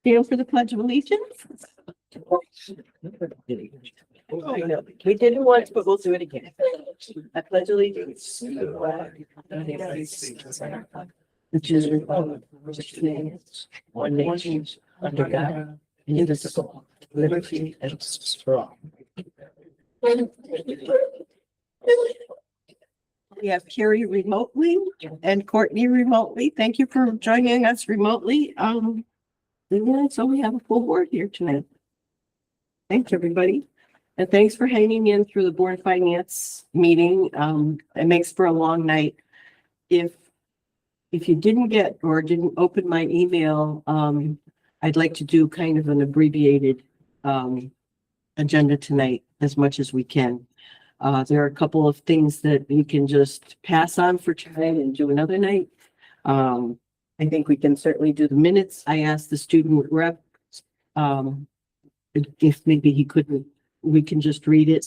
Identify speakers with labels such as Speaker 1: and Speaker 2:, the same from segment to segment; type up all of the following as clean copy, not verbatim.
Speaker 1: stand for the Pledge of Allegiance. I know, we did it once, but we'll do it again. I pledge allegiance to the flag of the United States, which is a republic, which is one nation, under God, indivisible, liberty and justice for all. We have Carrie remotely and Courtney remotely. Thank you for joining us remotely. So we have a full board here tonight. Thanks, everybody. And thanks for hanging in through the Board of Finance meeting. It makes for a long night. If you didn't get or didn't open my email, I'd like to do kind of an abbreviated agenda tonight as much as we can. There are a couple of things that you can just pass on for tonight and do another night. I think we can certainly do the minutes. I asked the student rep if maybe he couldn't, we can just read it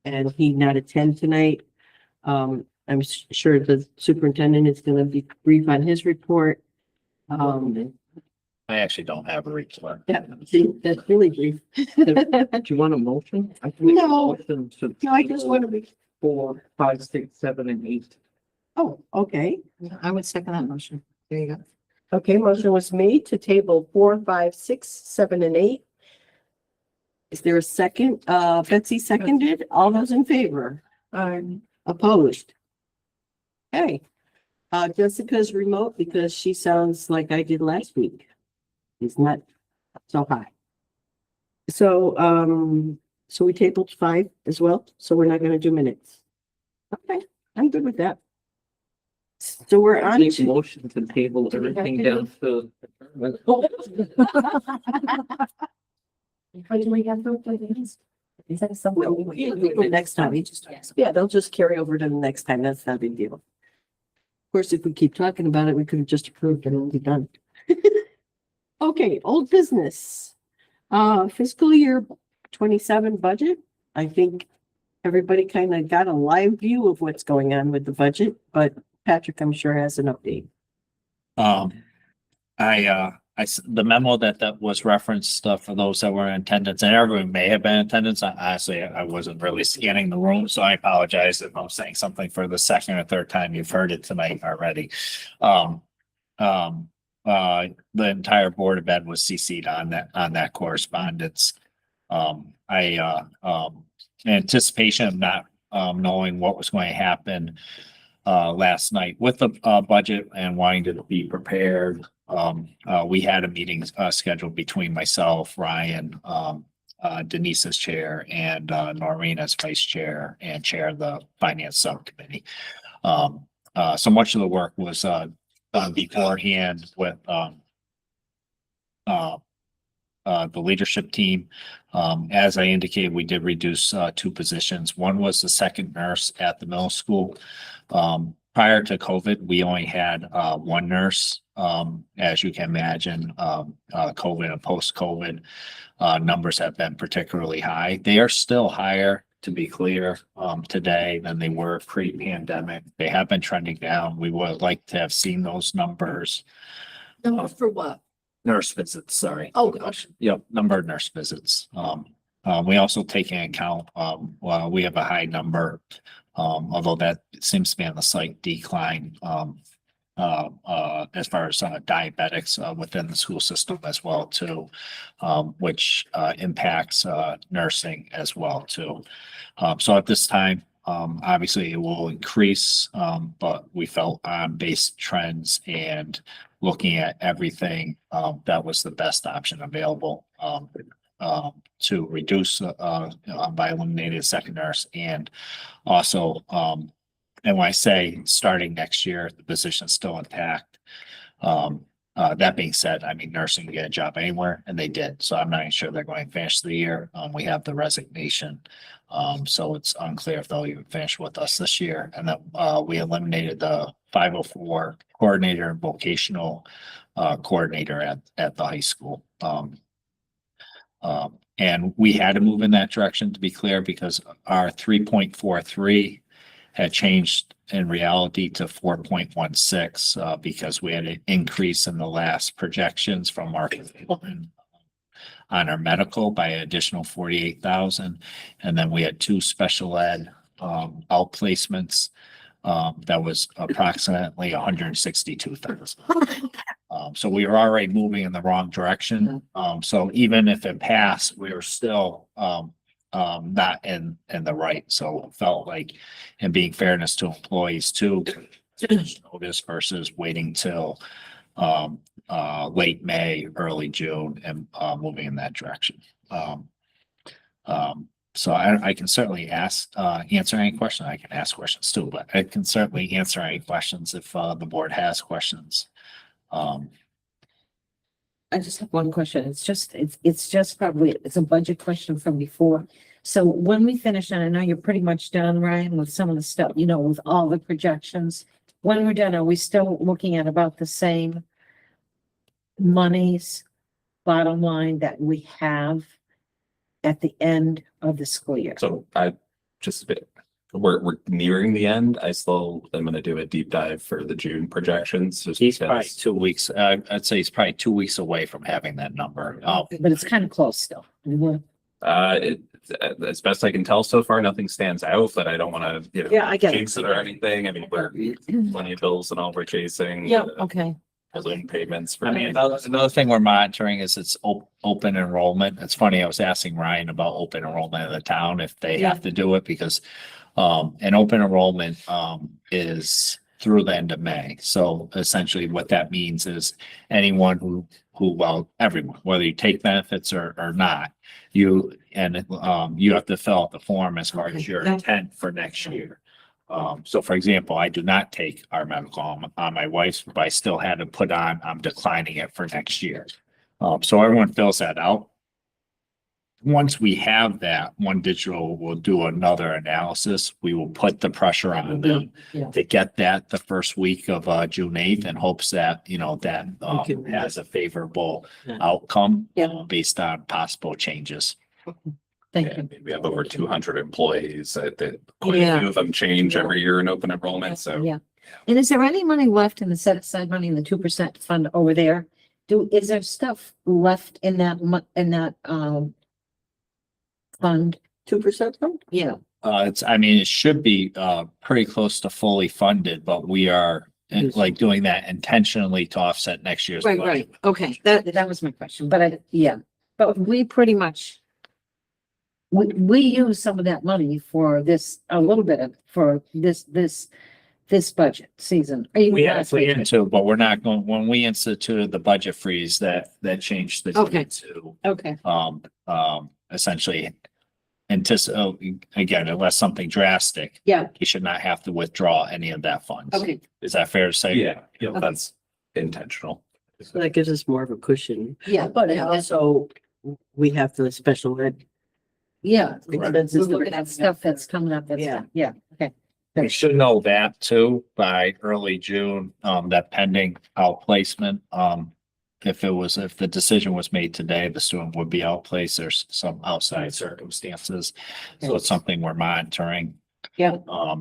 Speaker 1: and he not attend tonight. I'm sure the superintendent is going to be brief on his report.
Speaker 2: I actually don't have a report.
Speaker 1: Yeah, see, that's really brief.
Speaker 3: Do you want a motion? I can make a
Speaker 1: No.
Speaker 3: motion to
Speaker 1: No, I just want to be,
Speaker 3: 4, 5, 6, 7, and 8.
Speaker 1: oh, okay.
Speaker 4: I would second that motion. There you go.
Speaker 1: Okay, motion was made to table 4, 5, 6, 7, and 8. Is there a second? Betsy seconded. All those in favor? Opposed? Okay. Jessica's remote because she sounds like I did last week. It's not so high. So, so we tabled 5 as well. So we're not going to do minutes. Okay, I'm good with that. So we're on
Speaker 3: Make a
Speaker 1: to.
Speaker 3: motion to table everything down to.
Speaker 4: Or do we have to play these? Is that something?
Speaker 1: Next time. Yeah, they'll just carry over to the next time. That's not a big deal. Of course, if we keep talking about it, we could have just approved it and it'll be done. Okay, old business. Fiscal year 27 budget. I think everybody kind of got a live view of what's going on with the budget, but Patrick, I'm sure, has an update.
Speaker 2: The memo that was referenced for those that were in attendance, and everyone may have been in attendance. I wasn't really scanning the room, so I apologize if I'm saying something for the second or third time you've heard it tonight already. The entire Board of Ed was CC'd on that correspondence. Anticipation of not knowing what was going to happen last night with the budget and wanting to be prepared. We had a meeting scheduled between myself, Ryan, Denise as chair, and Noreen as vice chair and chair of the finance subcommittee. So much of the work was done beforehand with the leadership team. As I indicated, we did reduce 2 positions. One was the second nurse at the middle school. Prior to COVID, we only had 1 nurse. As you can imagine, COVID and post-COVID numbers have been particularly high. They are still higher, to be clear, today than they were pre-pandemic. They have been trending down. We would like to have seen those numbers.
Speaker 4: Number for what?
Speaker 2: Nurse visits, sorry.
Speaker 4: Oh, gosh.
Speaker 2: Yep, number of nurse visits. We also take into account, we have a high number, although that seems to be on the slight decline, as far as diabetics within the school system as well too, which impacts nursing as well too. So at this time, obviously it will increase, but we felt on base trends and looking at everything, that was the best option available to reduce by eliminating a second nurse. And also, and when I say starting next year, the position is still intact. That being said, I mean, nursing can get a job anywhere, and they did. So I'm not even sure they're going to finish the year. We have the resignation. So it's unclear if they'll even finish with us this year. And then we eliminated the 504 coordinator and vocational coordinator at the high school. And we had to move in that direction, to be clear, because our 3.43 had changed in reality to 4.16 because we had an increase in the last projections from our on our medical by an additional 48,000. And then we had 2 special ed outplacements. That was approximately 162,000. So we were already moving in the wrong direction. So even if it passed, we were still not in the right. So it felt like, and being fairness to employees too, notice versus waiting till late May, early June, and moving in that direction. So I can certainly answer any question. I can ask questions too, but I can certainly answer any questions if the board has questions.
Speaker 4: I just have one question. It's just probably, it's a budget question from before. So when we finish, and I know you're pretty much done, Ryan, with some of the stuff, you know, with all the projections. When we're done, are we still looking at about the same monies, bottom line that we have at the end of the school year?
Speaker 5: So we're nearing the end. I still am gonna do a deep dive for the June projections. Just
Speaker 2: He's probably
Speaker 5: because
Speaker 2: 2 weeks. I'd say he's probably 2 weeks away from having that number.
Speaker 4: But it's kind of close still.
Speaker 5: as best I can tell so far, nothing stands out, but I don't wanna,
Speaker 4: Yeah, I get it.
Speaker 5: jinx it or anything. I mean, we're plenty of bills and all we're chasing.
Speaker 4: Yeah, okay.
Speaker 5: Balloon payments for.
Speaker 2: I mean, another thing we're monitoring is it's open enrollment. It's funny, I was asking Ryan about open enrollment in the town, if they have to do it, because an open enrollment is through the end of May. So essentially what that means is anyone who, well, everyone, whether you take benefits or not, you have to fill out the form as far as your intent for next year. So for example, I do not take our medical on my wife's, but I still had to put on, I'm declining it for next year. So everyone fills that out. Once we have that, One Digital will do another analysis. We will put the pressure on them to get that the first week of June 8th, in hopes that, that has a favorable outcome based on possible changes.
Speaker 4: Thank you.
Speaker 5: We have over 200 employees that quite a few of them change every year in open enrollment. So
Speaker 4: Yeah. And is there any money left in the set aside money in the 2% fund over there? Is there stuff left in that fund?
Speaker 1: 2% fund?
Speaker 4: Yeah.
Speaker 2: It should be pretty close to fully funded, but we are doing that intentionally to offset next year's budget.
Speaker 4: Right. Okay. That was my question, but but we pretty much, we use some of that money for this, a little bit of, for this budget season.
Speaker 2: We actually into, but we're not going, when we instituted the budget freeze, that changed the.
Speaker 4: Okay.
Speaker 2: To,
Speaker 4: Okay.
Speaker 2: essentially again, unless something drastic.
Speaker 4: Yeah.
Speaker 2: You should not have to withdraw any of that funds.
Speaker 4: Okay.
Speaker 2: Is that fair to say?
Speaker 5: yeah, that's intentional.
Speaker 1: So that gives us more of a cushion.
Speaker 4: Yeah.
Speaker 1: But also, we have the special ed.
Speaker 4: Yeah.
Speaker 1: expenses.
Speaker 4: Look at that stuff that's coming up. Yeah. Okay.
Speaker 2: We should know that too by early June, that pending outplacement. If the decision was made today, the student would be outplaced. There's some outside circumstances. So it's something we're monitoring.
Speaker 4: Yeah.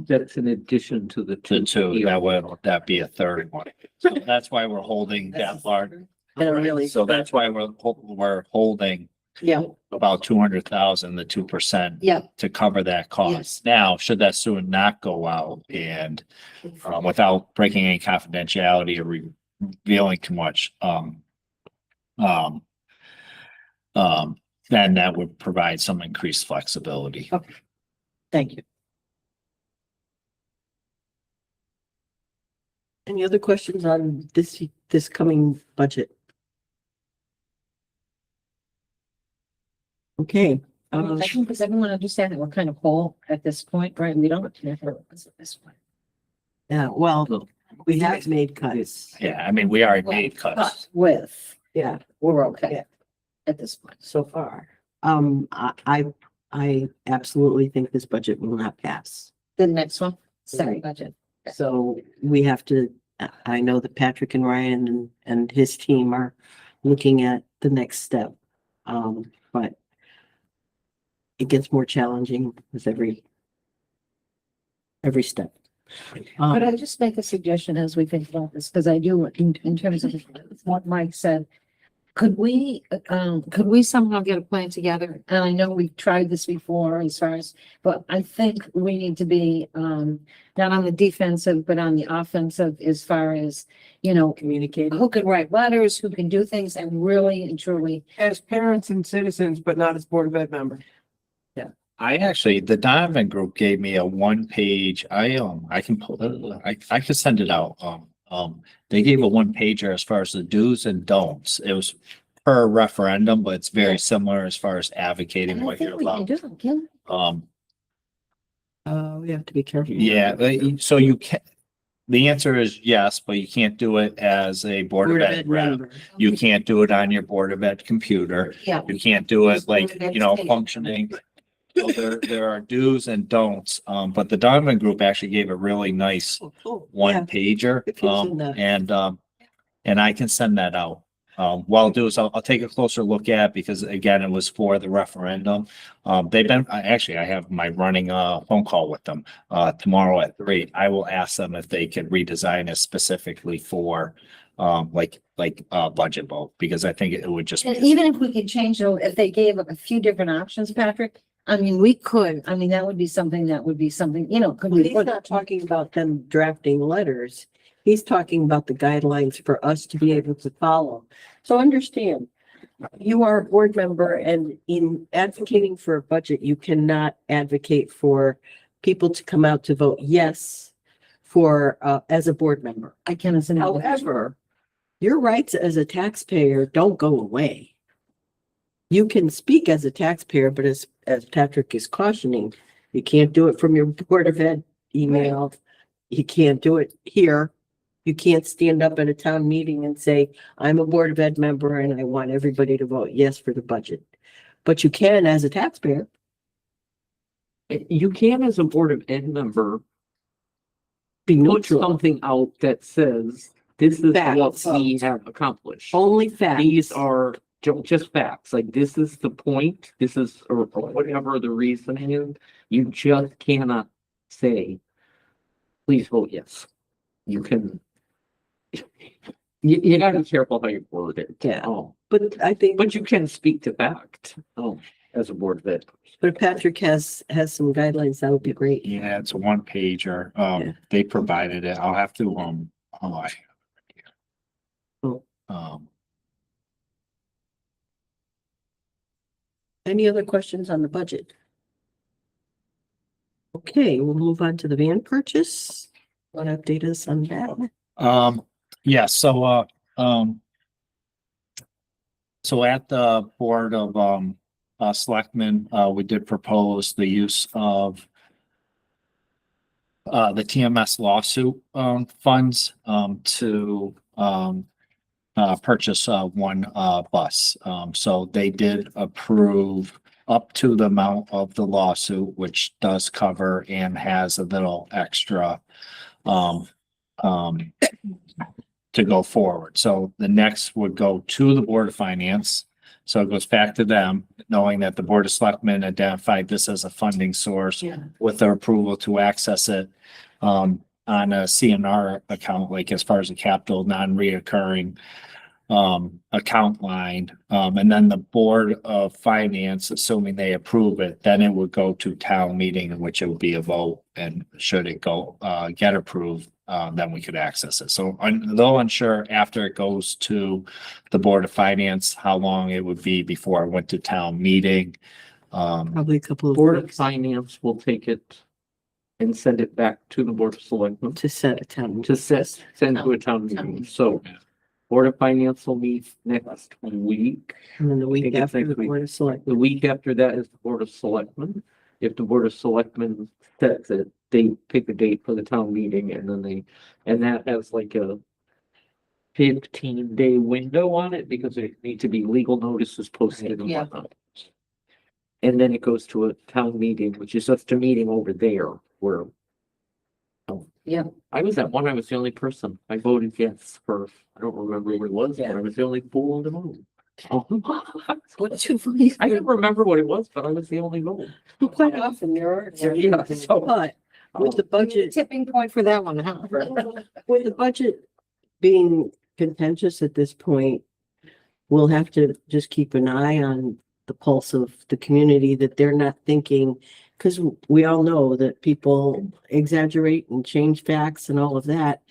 Speaker 3: That's in addition to the
Speaker 2: To
Speaker 3: two.
Speaker 2: two, that'd be a third one. So that's why we're holding that large.
Speaker 1: Really.
Speaker 2: So that's why we're holding
Speaker 4: Yeah.
Speaker 2: about 200,000, the 2%.
Speaker 4: Yeah.
Speaker 2: To cover that cost. Now, should that student not go out and without breaking any confidentiality or revealing too much, then that would provide some increased flexibility.
Speaker 4: Okay. Thank you.
Speaker 1: Any other questions on this coming budget? Okay.
Speaker 4: Does everyone understand that we're kind of whole at this point, right? We don't. This one.
Speaker 1: Yeah, well, we have made cuts.
Speaker 2: Yeah, we already made cuts.
Speaker 4: With,
Speaker 1: Yeah,
Speaker 4: we're okay
Speaker 1: Yeah.
Speaker 4: at this point.
Speaker 1: so far. I absolutely think this budget will not pass.
Speaker 4: The next one, second
Speaker 1: Right.
Speaker 4: budget.
Speaker 1: So we have to, I know that Patrick and Ryan and his team are looking at the next step. But it gets more challenging with every step.
Speaker 4: Could I just make a suggestion as we think about this? Because I do, in terms of what Mike said, could we somehow get a plan together? And I know we've tried this before as far as, but I think we need to be, not on the defensive, but on the offensive as far as, you know,
Speaker 1: Communicating
Speaker 4: who can write letters, who can do things and really and truly.
Speaker 6: As parents and citizens, but not as Board of Ed members.
Speaker 2: I actually, the Donovan group gave me a 1-page, I can pull, I could send it out. They gave a 1-pager as far as the do's and don'ts. It was per referendum, but it's very similar as far as advocating
Speaker 4: And I
Speaker 2: what you're
Speaker 4: think we can
Speaker 2: allowed.
Speaker 4: do it, can we?
Speaker 1: we have to be careful.
Speaker 2: Yeah, so you can, the answer is yes, but you can't do it as a Board of Ed rep.
Speaker 1: member.
Speaker 2: You can't do it on your Board of Ed computer.
Speaker 4: Yeah.
Speaker 2: You can't do it like,
Speaker 4: Board of
Speaker 2: you know,
Speaker 4: Education.
Speaker 2: functioning. So there are do's and don'ts, but the Donovan group actually gave a really nice
Speaker 1: Oh, cool.
Speaker 2: 1-pager.
Speaker 1: If you send that.
Speaker 2: And I can send that out. What I'll do is I'll take a closer look at, because again, it was for the referendum. They've been, actually, I have my running, phone call with them, tomorrow at 3. I will ask them if they can redesign it specifically for, budget vote, because I think it would just.
Speaker 4: And even if we could change, though, if they gave a few different options, Patrick, I mean, we could, I mean, that would be something, you know, could we
Speaker 1: He's
Speaker 4: put?
Speaker 1: not talking about them drafting letters. He's talking about the guidelines for us to be able to follow. So understand, you are a board member, and in advocating for a budget, you cannot advocate for people to come out to vote yes for, as a board member.
Speaker 4: I can as an.
Speaker 1: However, your rights as a taxpayer don't go away. You can speak as a taxpayer, but as Patrick is cautioning, you can't do it from your Board of Ed email. You can't do it here. You can't stand up at a town meeting and say, I'm a Board of Ed member and I want everybody to vote yes for the budget. But you can as a taxpayer.
Speaker 3: You can, as a Board of Ed member,
Speaker 1: Be
Speaker 3: put
Speaker 1: neutral.
Speaker 3: something out that says, this is
Speaker 1: Facts.
Speaker 3: what we have accomplished.
Speaker 1: Only facts.
Speaker 3: These are just facts, like this is the point, this is, or whatever the reasoning is, you just cannot say, please vote yes. You can, you gotta be careful how you word it.
Speaker 1: Yeah.
Speaker 3: Oh,
Speaker 1: But I think,
Speaker 3: but you can speak to fact, as a Board of Ed.
Speaker 1: but Patrick has some guidelines. That would be great.
Speaker 2: Yeah, it's a 1-pager.
Speaker 1: Yeah.
Speaker 2: They provided it. I'll have to, I have it here.
Speaker 1: Oh. Any other questions on the budget? Okay, we'll move on to the van purchase. Want to update us on that?
Speaker 2: Yeah, so at the Board of, Selectmen, we did propose the use of the TMS lawsuit, funds, to, purchase, one, bus. So they did approve up to the amount of the lawsuit, which does cover and has a little extra, to go forward. So the next would go to the Board of Finance. So it goes back to them, knowing that the Board of Selectmen identified this as a funding source
Speaker 1: Yeah.
Speaker 2: with their approval to access it on a CNR account, like as far as a capital non-reoccurring account line. And then the Board of Finance, assuming they approve it, then it would go to town meeting, in which it would be a vote. And should it go, get approved, then we could access it. So though unsure after it goes to the Board of Finance, how long it would be before it went to town meeting.
Speaker 1: Probably a couple of
Speaker 3: Board of
Speaker 1: weeks
Speaker 3: Finance will take it and send it back to the Board of Selectmen
Speaker 1: to set a town.
Speaker 3: to send to a town meeting. So Board of Finance will meet next week.
Speaker 1: And then the
Speaker 3: I
Speaker 1: week
Speaker 3: think it's
Speaker 1: after
Speaker 3: next
Speaker 1: the
Speaker 3: week.
Speaker 1: Board of Select.
Speaker 3: The week after that is the Board of Selectmen. If the Board of Selectmen sets it, they pick a date for the town meeting, and then and that has like a 15-day window on it, because there need to be legal notices posted and
Speaker 4: Yeah.
Speaker 3: whatnot. And then it goes to a town meeting, which is just a meeting over there where.
Speaker 4: Yeah.
Speaker 3: I was at one, I was the only person. I voted yes for, I don't remember what it was, but I was the only fool in the room.
Speaker 4: What's too funny?
Speaker 3: I can't remember what it was, but I was the only vote.
Speaker 1: Quite often there are.
Speaker 3: Yeah, so-
Speaker 1: But with the budget,
Speaker 4: Tipping point for that one, huh?
Speaker 1: with the budget being contentious at this point,
Speaker 7: we'll have to just keep an eye on the pulse of the community, that they're not thinking, because we all know that people exaggerate and change facts and all of that,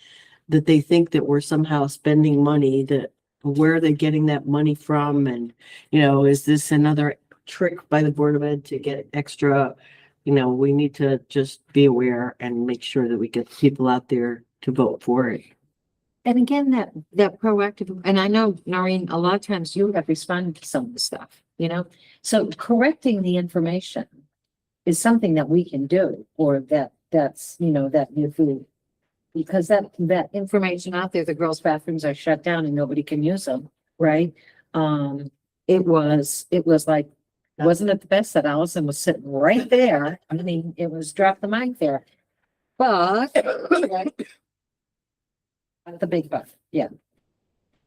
Speaker 7: that they think that we're somehow spending money, that where are they getting that money from? And, is this another trick by the Board of Ed to get extra? We need to just be aware and make sure that we get people out there to vote for it.
Speaker 4: And again, that proactive, and I know, Noreen, a lot of times you have responded to some of the stuff, so correcting the information is something that we can do, or that's, that you do. Because that information out there, the girls' bathrooms are shut down and nobody can use them, right? It was like, wasn't it the best that Allison was sitting right there? I mean, it was drop the mic there. But the big but, yeah.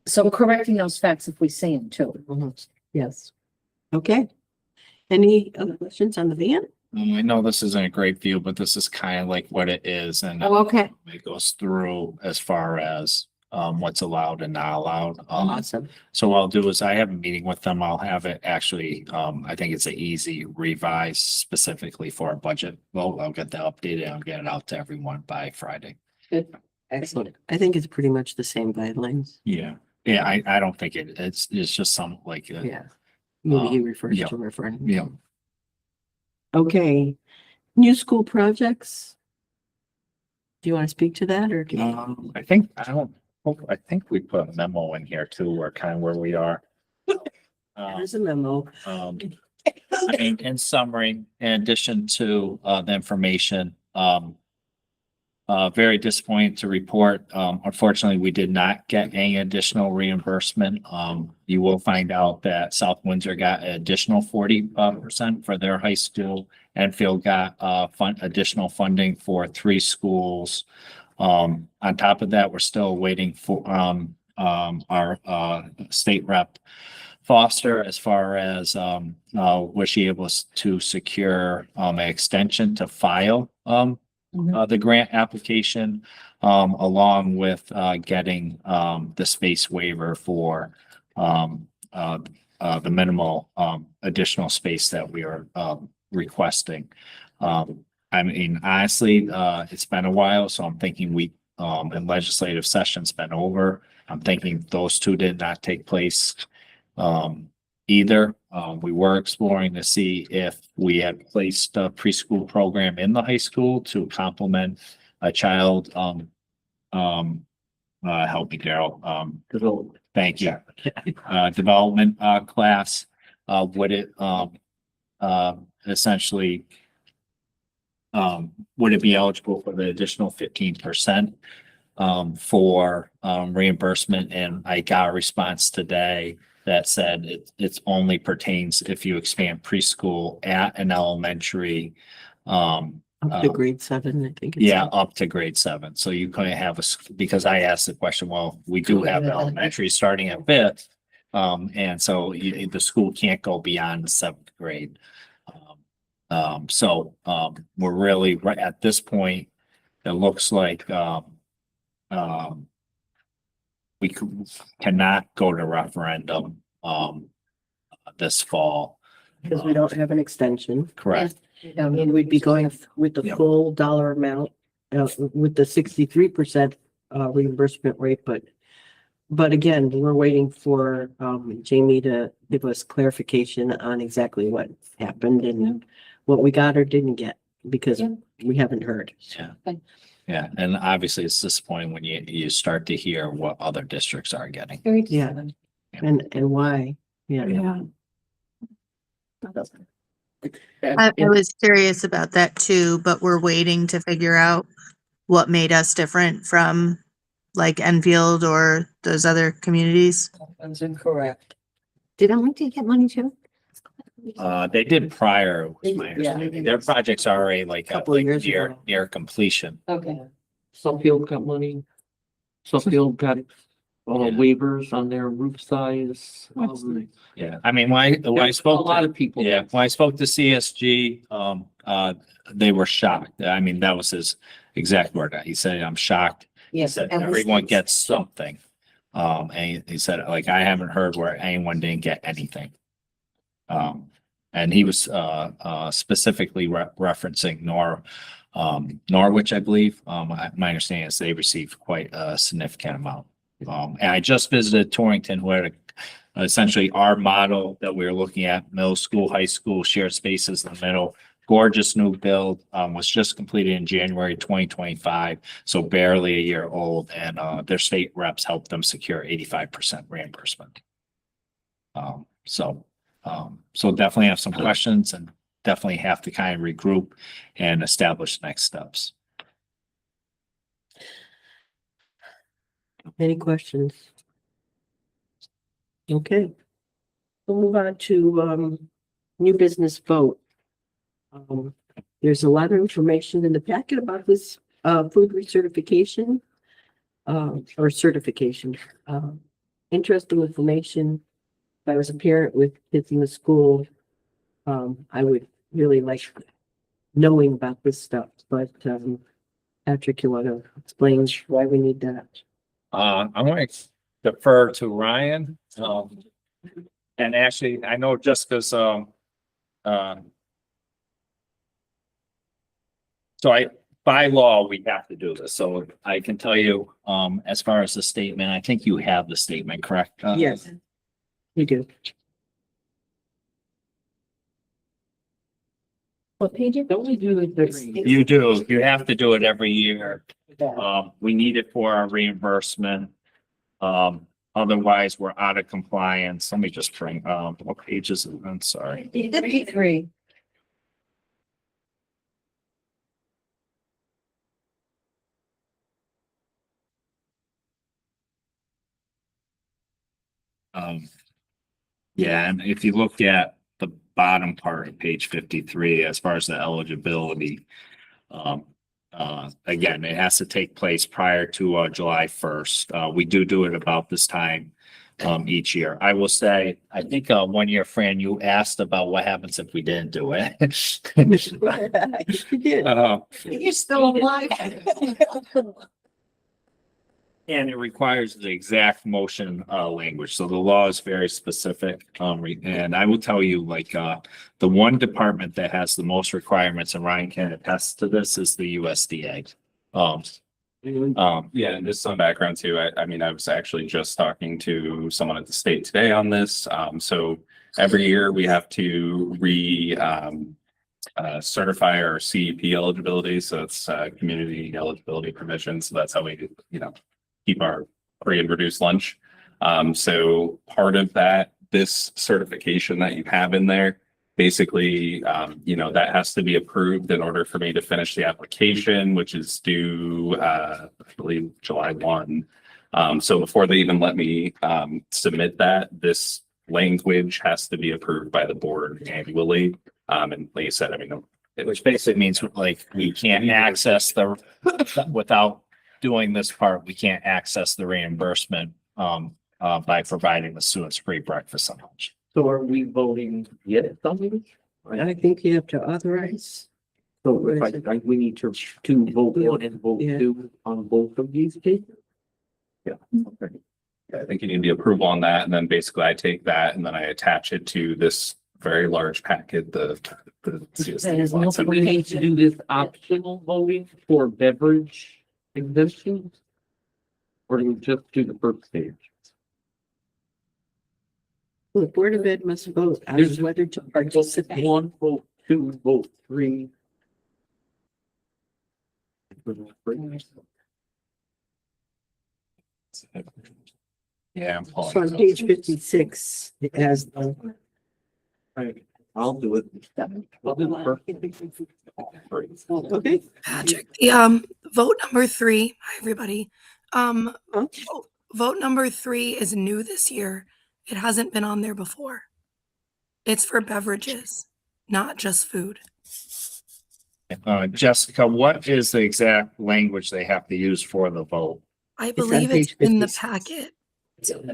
Speaker 4: So correcting those facts if we see them too.
Speaker 7: Yes. Okay. Any other questions on the van?
Speaker 2: I know this isn't a great view, but this is kind of like what it is, and
Speaker 4: Oh, okay.
Speaker 2: it goes through as far as what's allowed and not allowed.
Speaker 7: Awesome.
Speaker 2: So what I'll do is I have a meeting with them. I'll have it actually, I think it's an easy revise specifically for our budget. Well, I'll get that updated. I'll get it out to everyone by Friday.
Speaker 7: Excellent. I think it's pretty much the same guidelines.
Speaker 2: Yeah. Yeah, I don't think it's just some like,
Speaker 7: Yeah. Maybe he refers
Speaker 2: yeah.
Speaker 7: to referring.
Speaker 2: yeah.
Speaker 7: Okay. New school projects. Do you want to speak to that, or?
Speaker 2: I think, I think we put a memo in here too, or kind of where we are.
Speaker 7: There's a memo.
Speaker 2: In summary, in addition to the information, very disappointing to report. Unfortunately, we did not get any additional reimbursement. You will find out that South Windsor got an additional 40% for their high school. Enfield got additional funding for 3 schools. On top of that, we're still waiting for our state rep Foster, as far as was she able to secure an extension to file the grant application, along with getting the space waiver for the minimal additional space that we are requesting. I mean, honestly, it's been a while, so I'm thinking and legislative session's been over. I'm thinking those 2 did not take place either. We were exploring to see if we had placed a preschool program in the high school to complement a child. Help me, Daryl. Thank you. Development class. Would it essentially would it be eligible for the additional 15% for reimbursement? And I got a response today that said it's only pertains if you expand preschool at an elementary.
Speaker 7: Up to grade 7, I think.
Speaker 2: Yeah, up to grade 7. So you couldn't have because I asked the question, well, we do have elementary starting at 5th. And so the school can't go beyond the 7th grade. So we're really right at this point. It looks like we cannot go to referendum this fall.
Speaker 7: Because we don't have an extension.
Speaker 2: Correct.
Speaker 7: And we'd be going with the
Speaker 2: Yep.
Speaker 7: full dollar amount, with the 63% reimbursement rate, but again, we're waiting for Jamie to give us clarification on exactly what happened and what we got or didn't get, because
Speaker 4: Yeah.
Speaker 7: we haven't heard.
Speaker 2: Yeah. Yeah. And obviously it's disappointing when you start to hear what other districts are getting.
Speaker 4: Very
Speaker 7: Yeah.
Speaker 4: disappointing.
Speaker 7: And why? Yeah.
Speaker 8: I was curious about that too, but we're waiting to figure out what made us different from like Enfield or those other communities.
Speaker 6: That's incorrect.
Speaker 4: Did Arlington get money too?
Speaker 2: They did prior, was my
Speaker 7: Yeah.
Speaker 2: understanding. Their projects are already
Speaker 7: Couple of years ago.
Speaker 2: near completion.
Speaker 4: Okay.
Speaker 3: Suffield got money. Suffield got waivers on their roof size.
Speaker 2: Yeah. I mean, when I
Speaker 3: A
Speaker 2: spoke.
Speaker 3: lot of people.
Speaker 2: Yeah, when I spoke to CSG, they were shocked. I mean, that was his exact word. He said, I'm shocked. He
Speaker 4: Yes.
Speaker 2: said,
Speaker 4: and
Speaker 2: everyone
Speaker 4: this-
Speaker 2: gets something. And he said, like, I haven't heard where anyone didn't get anything. And he was, specifically referencing Norwich, I believe. My understanding is they received quite a significant amount. And I just visited Torrington, who had essentially our model that we were looking at, middle school, high school, shared spaces in the middle. Gorgeous new build, was just completed in January 2025, so barely a year old, and their state reps helped them secure 85% reimbursement. So definitely have some questions and definitely have to kind of regroup and establish next steps.
Speaker 7: Any questions? Okay. We'll move on to, new business vote. There's a lot of information in the packet about this, food recertification, or certification. Interesting information. If I was a parent with kids in the school, I would really like knowing about this stuff, but, Patrick, you want to explain why we need that?
Speaker 2: I'm going to defer to Ryan. And actually, I know just because, so by law, we have to do this. So I can tell you, as far as the statement, I think you have the statement, correct?
Speaker 7: Yes, you do.
Speaker 4: What page?
Speaker 3: Don't we do this?
Speaker 2: You do. You have to do it every year. We need it for our reimbursement. Otherwise, we're out of compliance. Let me just bring, what page is it? I'm sorry.
Speaker 4: 53.
Speaker 2: Yeah, and if you look at the bottom part of page 53, as far as the eligibility, again, it has to take place prior to July 1st. We do it about this time each year. I will say, I think 1 year, Fran, you asked about what happens if we didn't do it.
Speaker 7: You did.
Speaker 4: You're still alive.
Speaker 2: And it requires the exact motion language. So the law is very specific. And I will tell you, like, the one department that has the most requirements, and Ryan can attest to this, is the USDA.
Speaker 5: Yeah, and just some background too. I mean, I was actually just talking to someone at the state today on this. So every year we have to certify our CEP eligibility. So it's community eligibility provision. So that's how we, keep our free and reduced lunch. So part of that, this certification that you have in there, basically, that has to be approved in order for me to finish the application, which is due, I believe, July 1. So before they even let me submit that, this language has to be approved by the board annually. And like I said,
Speaker 2: Which basically means like we can't access without doing this part, we can't access the reimbursement by providing the students free breakfast and lunch.
Speaker 3: So are we voting yes on it?
Speaker 7: I think you have to authorize.
Speaker 3: So if we need to vote one and vote
Speaker 7: Yeah.
Speaker 3: two on both of these cases?
Speaker 5: I think you need the approval on that. And then basically I take that and then I attach it to this very large packet, the
Speaker 4: That is no-
Speaker 3: So we need to do this optional voting for beverage exemptions? Or do we just do the first stage?
Speaker 7: The Board of Ed must vote on
Speaker 3: There's-
Speaker 7: whether to participate.
Speaker 3: One vote, two vote, three.
Speaker 2: Yeah. I'm pulling
Speaker 7: So on
Speaker 2: it up.
Speaker 7: page 56, it has the.
Speaker 3: Right, I'll do it. I'll do the first.
Speaker 7: Okay.
Speaker 9: Patrick, the vote number 3, hi everybody. Vote number 3 is new this year. It hasn't been on there before. It's for beverages, not just food.
Speaker 2: Jessica, what is the exact language they have to use for the vote?
Speaker 9: I
Speaker 7: on
Speaker 9: believe it's
Speaker 7: page
Speaker 9: in the
Speaker 7: 56.
Speaker 9: packet.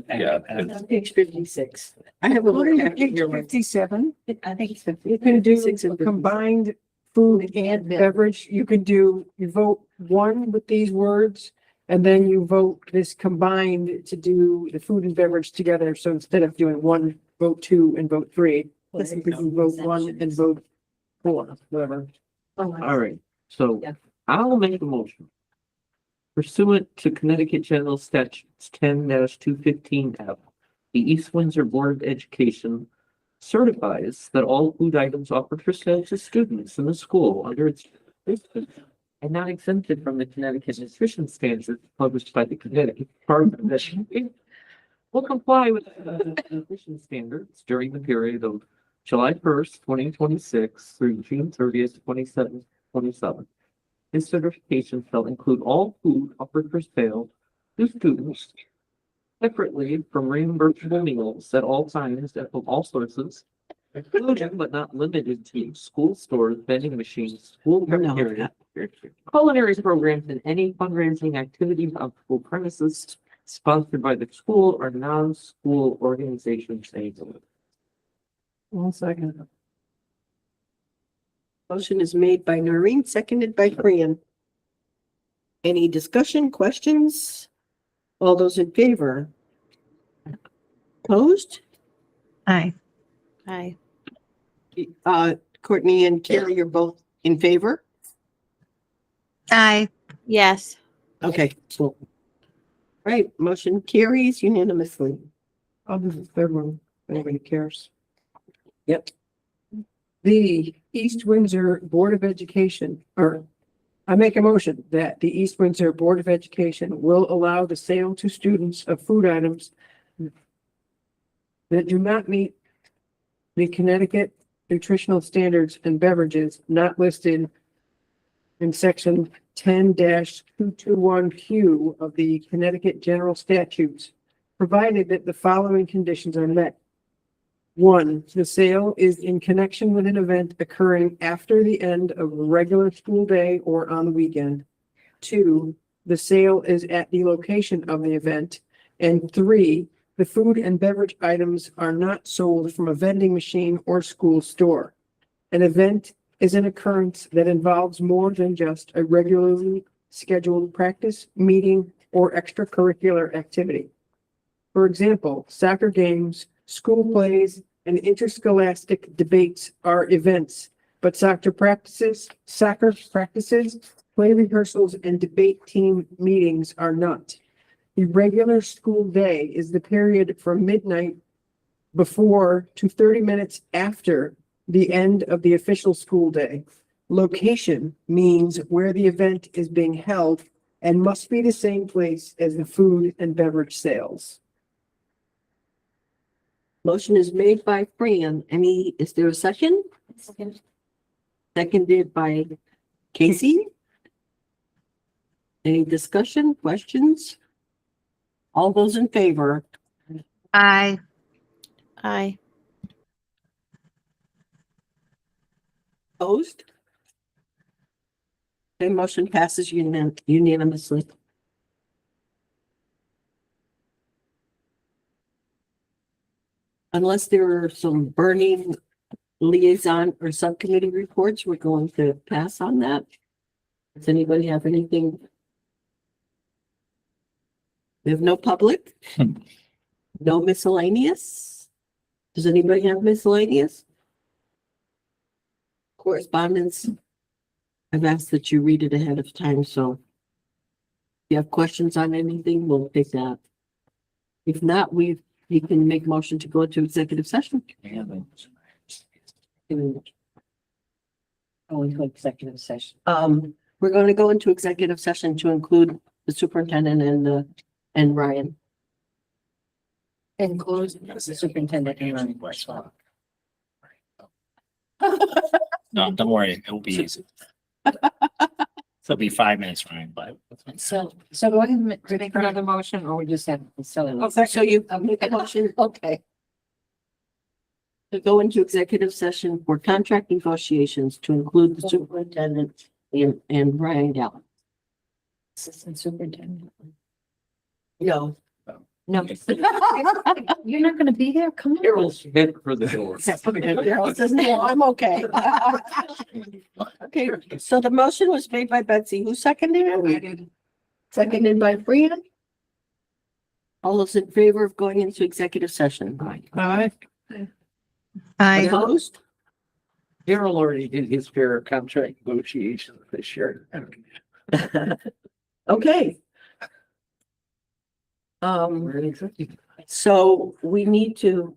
Speaker 5: Yeah.
Speaker 7: On page 56. I have a
Speaker 6: What are
Speaker 7: little
Speaker 6: you,
Speaker 7: packet here.
Speaker 6: page 57?
Speaker 4: I think it's
Speaker 6: You can do
Speaker 7: 56 and 57.
Speaker 6: combined food and beverage. You could do, you vote one with these words And then you vote this combined to do the food and beverage together. So instead of doing one, vote two and vote three, you can vote one and vote four, whatever.
Speaker 3: All right, so
Speaker 4: Yeah.
Speaker 3: I'll make a motion. Pursuant to Connecticut General Statutes 10-215F, the East Windsor Board of Education certifies that all food items offered for sale to students in the school under its and not exempted from the Connecticut nutrition standards published by the Connecticut Department of Education will comply with the nutrition standards during the period of July 1st, 2026 through June 30th, 2027. This certification shall include all food offered for sale to students separately from reimbursable meals at all times and from all sources, including but not limited to school stores, vending machines, school cafeteria, culinary programs, and any fundraising activity on school premises sponsored by the school or non-school organizations.
Speaker 6: One second.
Speaker 7: Motion is made by Noreen, seconded by Fran. Any discussion, questions? All those in favor? Opposed?
Speaker 8: Aye.
Speaker 1: Hi.
Speaker 7: Courtney and Carrie, you're both in favor?
Speaker 8: Aye.
Speaker 1: Yes.
Speaker 7: Okay, cool. Right, motion carries unanimously.
Speaker 6: I'll do the third one, if anybody cares.
Speaker 7: Yep.
Speaker 6: The East Windsor Board of Education, or I make a motion that the East Windsor Board of Education will allow the sale to students of food items that do not meet the Connecticut nutritional standards and beverages not listed in section 10-221Q of the Connecticut General Statutes, provided that the following conditions are met. 1, the sale is in connection with an event occurring after the end of a regular school day or on the weekend. 2, the sale is at the location of the event. And 3, the food and beverage items are not sold from a vending machine or school store. An event is an occurrence that involves more than just a regularly scheduled practice, meeting, or extracurricular activity. For example, soccer games, school plays, and interscholastic debates are events, but soccer practices, play rehearsals, and debate team meetings are not. The regular school day is the period from midnight before to 30 minutes after the end of the official school day. Location means where the event is being held and must be the same place as the food and beverage sales.
Speaker 7: Motion is made by Fran. Is there a second? Seconded by Casey. Any discussion, questions? All those in favor?
Speaker 8: Aye.
Speaker 1: Aye.
Speaker 7: Opposed? The motion passes unanimously. Unless there are some burning liaison or subcommittee reports, we're going to pass on that. Does anybody have anything? We have no public? No miscellaneous? Does anybody have miscellaneous? Correspondence? I've asked that you read it ahead of time, so if you have questions on anything, we'll take that. If not, you can make a motion to go into executive session.
Speaker 4: Going to executive session.
Speaker 7: We're going to go into executive session to include the superintendent and Ryan.
Speaker 4: And close the superintendent and Ryan.
Speaker 2: No, don't worry, it'll be easy. So it'll be 5 minutes, Ryan, but.
Speaker 4: So do I have to make another motion or we just have to sell it?
Speaker 7: Okay, so you make a motion
Speaker 4: Okay.
Speaker 7: to go into executive session for contract negotiations to include the superintendent and Ryan Gallup.
Speaker 4: Assistant superintendent.
Speaker 7: No.
Speaker 4: No. You're not gonna be there? Come on.
Speaker 3: Carol's head for the door.
Speaker 7: Daryl says, no, I'm okay. Okay, so the motion was made by Betsy. Who seconded it?
Speaker 1: Seconded by Fran. All those in favor of going into executive session?
Speaker 6: Aye.
Speaker 8: I,
Speaker 1: Opposed?
Speaker 3: Daryl already did his fair contract negotiations this year.
Speaker 1: Okay.
Speaker 3: We're in executive.
Speaker 1: So we need to